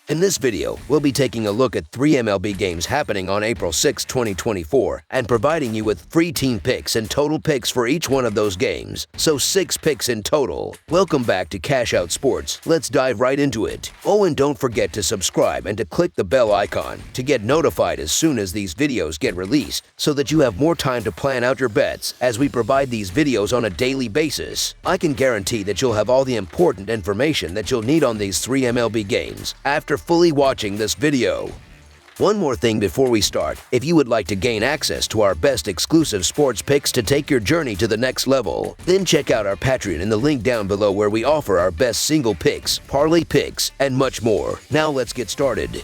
In this video, we'll be taking a look at 3 MLB games happening on April 6, 2024, and providing you with free team picks and total picks for each one of those games, so 6 picks in total. Welcome back to Cash Out Sports. Let's dive right into it. Oh, and don't forget to subscribe and to click the bell icon to get notified as soon as these videos get released, so that you have more time to plan out your bets as we provide these videos on a daily basis. I can guarantee that you'll have all the important information that you'll need on these 3 MLB games after fully watching this video. One more thing before we start, if you would like to gain access to our best exclusive sports picks to take your journey to the next level, then check out our Patreon in the link down below where we offer our best single picks, parlay picks, and much more. Now let's get started.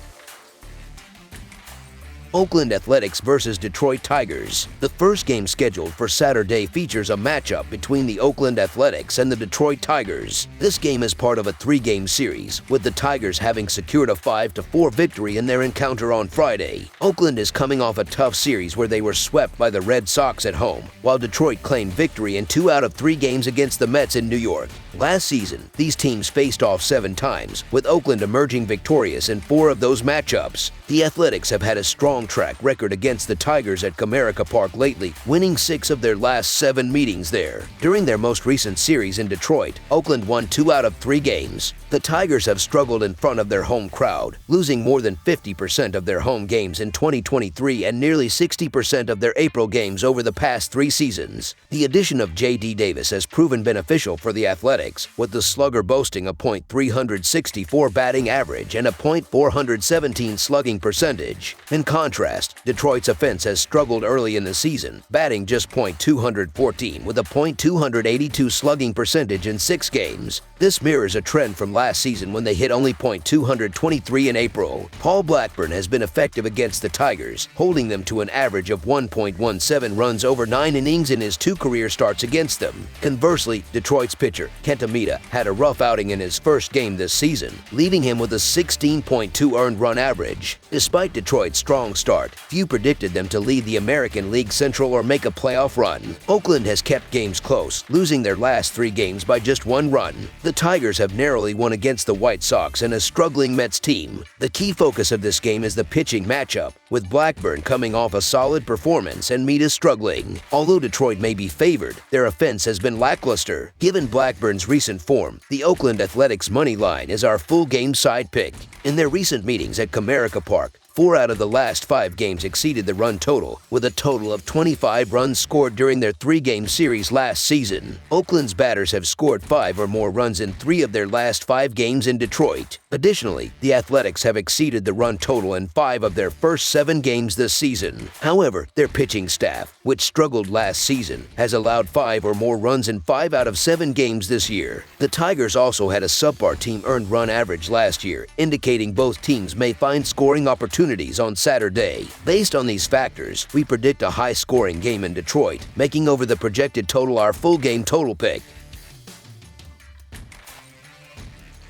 Oakland Athletics versus Detroit Tigers. The first game scheduled for Saturday features a matchup between the Oakland Athletics and the Detroit Tigers. This game is part of a 3-game series, with the Tigers having secured a 5-4 victory in their encounter on Friday. Oakland is coming off a tough series where they were swept by the Red Sox at home, while Detroit claimed victory in 2 out of 3 games against the Mets in New York. Last season, these teams faced off 7 times, with Oakland emerging victorious in 4 of those matchups. The Athletics have had a strong track record against the Tigers at Comerica Park lately, winning 6 of their last 7 meetings there. During their most recent series in Detroit, Oakland won 2 out of 3 games. The Tigers have struggled in front of their home crowd, losing more than 50% of their home games in 2023 and nearly 60% of their April games over the past 3 seasons. The addition of J.D. Davis has proven beneficial for the Athletics, with the slugger boasting a .364 batting average and a .417 slugging percentage. In contrast, Detroit's offense has struggled early in the season, batting just .214 with a .282 slugging percentage in 6 games. This mirrors a trend from last season when they hit only .223 in April. Paul Blackburn has been effective against the Tigers, holding them to an average of 1.17 runs over 9 innings in his 2 career starts against them. Conversely, Detroit's pitcher, Kenta Maeda, had a rough outing in his first game this season, leaving him with a 16.2 earned run average. Despite Detroit's strong start, few predicted them to lead the American League Central or make a playoff run. Oakland has kept games close, losing their last 3 games by just 1 run. The Tigers have narrowly won against the White Sox and a struggling Mets team. The key focus of this game is the pitching matchup, with Blackburn coming off a solid performance and Maeda struggling. Although Detroit may be favored, their offense has been lackluster. Given Blackburn's recent form, the Oakland Athletics money line is our full game side pick. In their recent meetings at Comerica Park, 4 out of the last 5 games exceeded the run total, with a total of 25 runs scored during their 3-game series last season. Oakland's batters have scored 5 or more runs in 3 of their last 5 games in Detroit. Additionally, the Athletics have exceeded the run total in 5 of their first 7 games this season. However, their pitching staff, which struggled last season, has allowed 5 or more runs in 5 out of 7 games this year. The Tigers also had a subpar team earned run average last year, indicating both teams may find scoring opportunities on Saturday. Based on these factors, we predict a high-scoring game in Detroit, making over the projected total our full game total pick.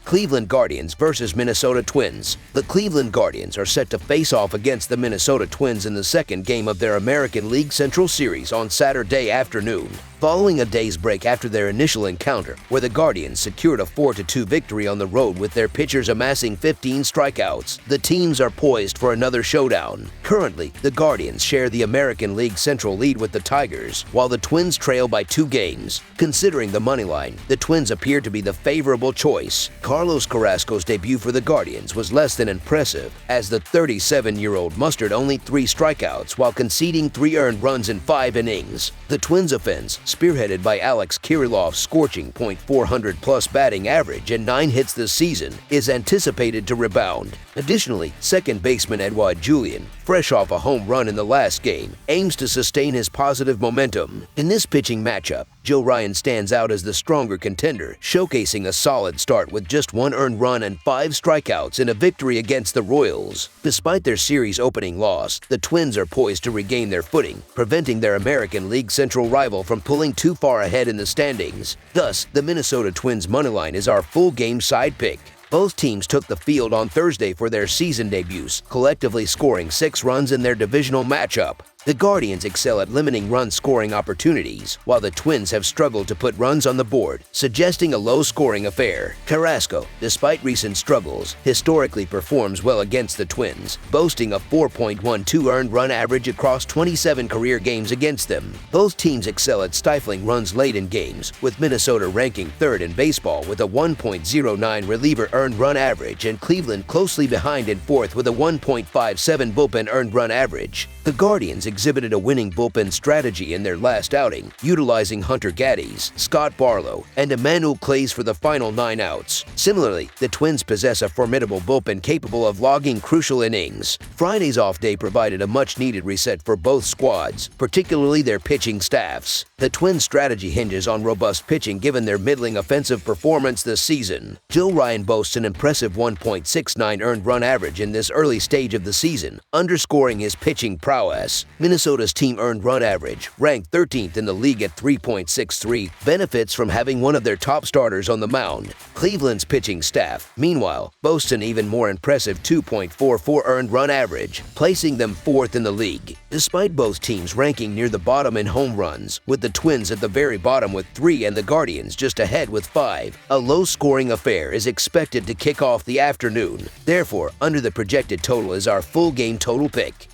Cleveland Guardians versus Minnesota Twins. The Cleveland Guardians are set to face off against the Minnesota Twins in the 2nd game of their American League Central Series on Saturday afternoon. Following a day's break after their initial encounter, where the Guardians secured a 4-2 victory on the road with their pitchers amassing 15 strikeouts, the teams are poised for another showdown. Currently, the Guardians share the American League Central lead with the Tigers, while the Twins trail by 2 games. Considering the moneyline, the Twins appear to be the favorable choice. Carlos Carrasco's debut for the Guardians was less than impressive, as the 37-year-old mustered only 3 strikeouts while conceding 3 earned runs in 5 innings. The Twins' offense, spearheaded by Alex Kirilov's scorching .400-plus batting average and 9 hits this season, is anticipated to rebound. Additionally, second baseman Edouard Julien, fresh off a home run in the last game, aims to sustain his positive momentum. In this pitching matchup, Joe Ryan stands out as the stronger contender, showcasing a solid start with just 1 earned run and 5 strikeouts in a victory against the Royals. Despite their series opening loss, the Twins are poised to regain their footing, preventing their American League Central rival from pulling too far ahead in the standings. Thus, the Minnesota Twins moneyline is our full game side pick. Both teams took the field on Thursday for their season debuts, collectively scoring 6 runs in their divisional matchup. The Guardians excel at limiting run-scoring opportunities, while the Twins have struggled to put runs on the board, suggesting a low-scoring affair. Carrasco, despite recent struggles, historically performs well against the Twins, boasting a 4.12 earned run average across 27 career games against them. Both teams excel at stifling runs late in games, with Minnesota ranking third in baseball with a 1.09 reliever earned run average and Cleveland closely behind in fourth with a 1.57 bullpen earned run average. The Guardians exhibited a winning bullpen strategy in their last outing, utilizing Hunter Gaddis, Scott Barlow, and Emmanuel Clays for the final 9 outs. Similarly, the Twins possess a formidable bullpen capable of logging crucial innings. Friday's off day provided a much-needed reset for both squads, particularly their pitching staffs. The Twins' strategy hinges on robust pitching given their middling offensive performance this season. Joe Ryan boasts an impressive 1.69 earned run average in this early stage of the season, underscoring his pitching prowess. Minnesota's team earned run average, ranked 13th in the league at 3.63, benefits from having one of their top starters on the mound. Cleveland's pitching staff, meanwhile, boasts an even more impressive 2.44 earned run average, placing them 4th in the league. Despite both teams ranking near the bottom in home runs, with the Twins at the very bottom with 3 and the Guardians just ahead with 5, a low-scoring affair is expected to kick off the afternoon. Therefore, under the projected total is our full game total pick.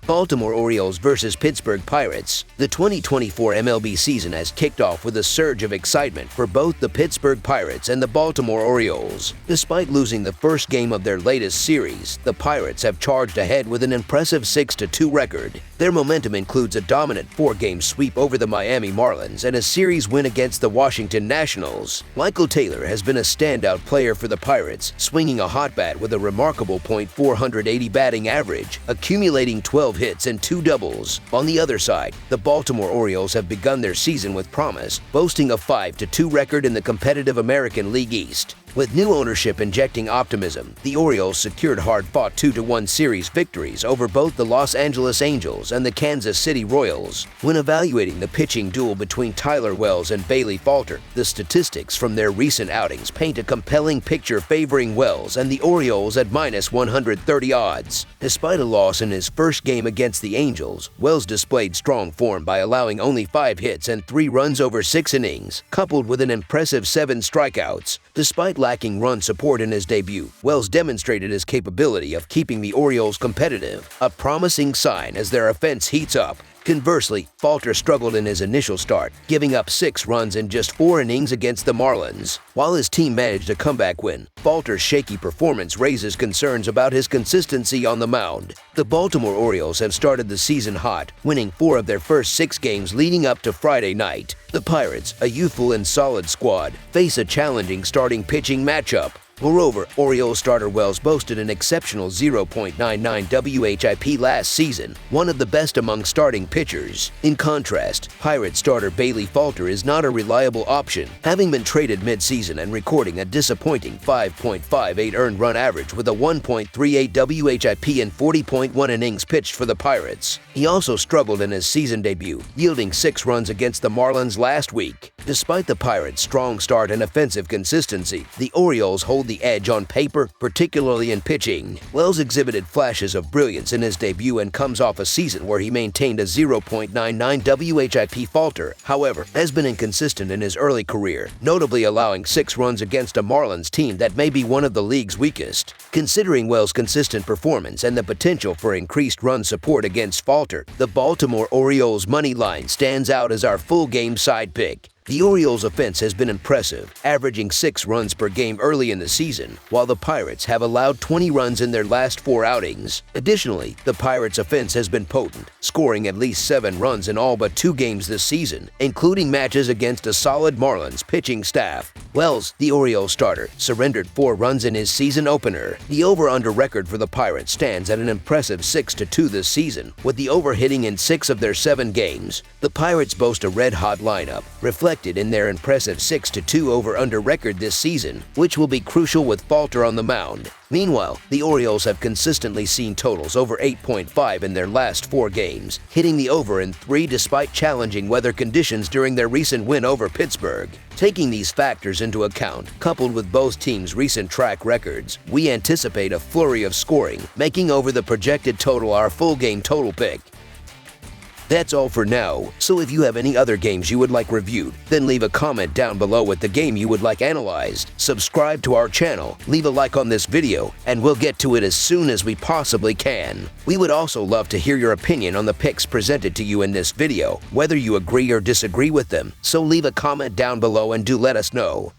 Baltimore Orioles versus Pittsburgh Pirates. The 2024 MLB season has kicked off with a surge of excitement for both the Pittsburgh Pirates and the Baltimore Orioles. Despite losing the first game of their latest series, the Pirates have charged ahead with an impressive 6-2 record. Their momentum includes a dominant 4-game sweep over the Miami Marlins and a series win against the Washington Nationals. Michael Taylor has been a standout player for the Pirates, swinging a hot bat with a remarkable .480 batting average, accumulating 12 hits and 2 doubles. On the other side, the Baltimore Orioles have begun their season with promise, boasting a 5-2 record in the competitive American League East. With new ownership injecting optimism, the Orioles secured hard-fought 2-1 series victories over both the Los Angeles Angels and the Kansas City Royals. When evaluating the pitching duel between Tyler Wells and Bailey Falter, the statistics from their recent outings paint a compelling picture favoring Wells and the Orioles at -130 odds. Despite a loss in his first game against the Angels, Wells displayed strong form by allowing only 5 hits and 3 runs over 6 innings, coupled with an impressive 7 strikeouts. Despite lacking run support in his debut, Wells demonstrated his capability of keeping the Orioles competitive, a promising sign as their offense heats up. Conversely, Falter struggled in his initial start, giving up 6 runs in just 4 innings against the Marlins. While his team managed a comeback win, Falter's shaky performance raises concerns about his consistency on the mound. The Baltimore Orioles have started the season hot, winning 4 of their first 6 games leading up to Friday night. The Pirates, a youthful and solid squad, face a challenging starting pitching matchup. Moreover, Orioles starter Wells boasted an exceptional 0.99 WHIP last season, one of the best among starting pitchers. In contrast, Pirates starter Bailey Falter is not a reliable option, having been traded mid-season and recording a disappointing 5.58 earned run average with a 1.38 WHIP in 40.1 innings pitched for the Pirates. He also struggled in his season debut, yielding 6 runs against the Marlins last week. Despite the Pirates' strong start and offensive consistency, the Orioles hold the edge on paper, particularly in pitching. Wells exhibited flashes of brilliance in his debut and comes off a season where he maintained a 0.99 WHIP. Falter, however, has been inconsistent in his early career, notably allowing 6 runs against a Marlins team that may be one of the league's weakest. Considering Wells' consistent performance and the potential for increased run support against Falter, the Baltimore Orioles money line stands out as our full game side pick. The Orioles' offense has been impressive, averaging 6 runs per game early in the season, while the Pirates have allowed 20 runs in their last 4 outings. Additionally, the Pirates' offense has been potent, scoring at least 7 runs in all but 2 games this season, including matches against a solid Marlins pitching staff. Wells, the Orioles starter, surrendered 4 runs in his season opener. The over-under record for the Pirates stands at an impressive 6-2 this season, with the over hitting in 6 of their 7 games. The Pirates boast a red-hot lineup, reflecting expected in their impressive 6-2 over-under record this season, which will be crucial with Falter on the mound. Meanwhile, the Orioles have consistently seen totals over 8.5 in their last 4 games, hitting the over in 3 despite challenging weather conditions during their recent win over Pittsburgh. Taking these factors into account, coupled with both teams' recent track records, we anticipate a flurry of scoring, making over the projected total our full game total pick. That's all for now, so if you have any other games you would like reviewed, then leave a comment down below with the game you would like analyzed. Subscribe to our channel, leave a like on this video, and we'll get to it as soon as we possibly can. We would also love to hear your opinion on the picks presented to you in this video, whether you agree or disagree with them, so leave a comment down below and do let us know.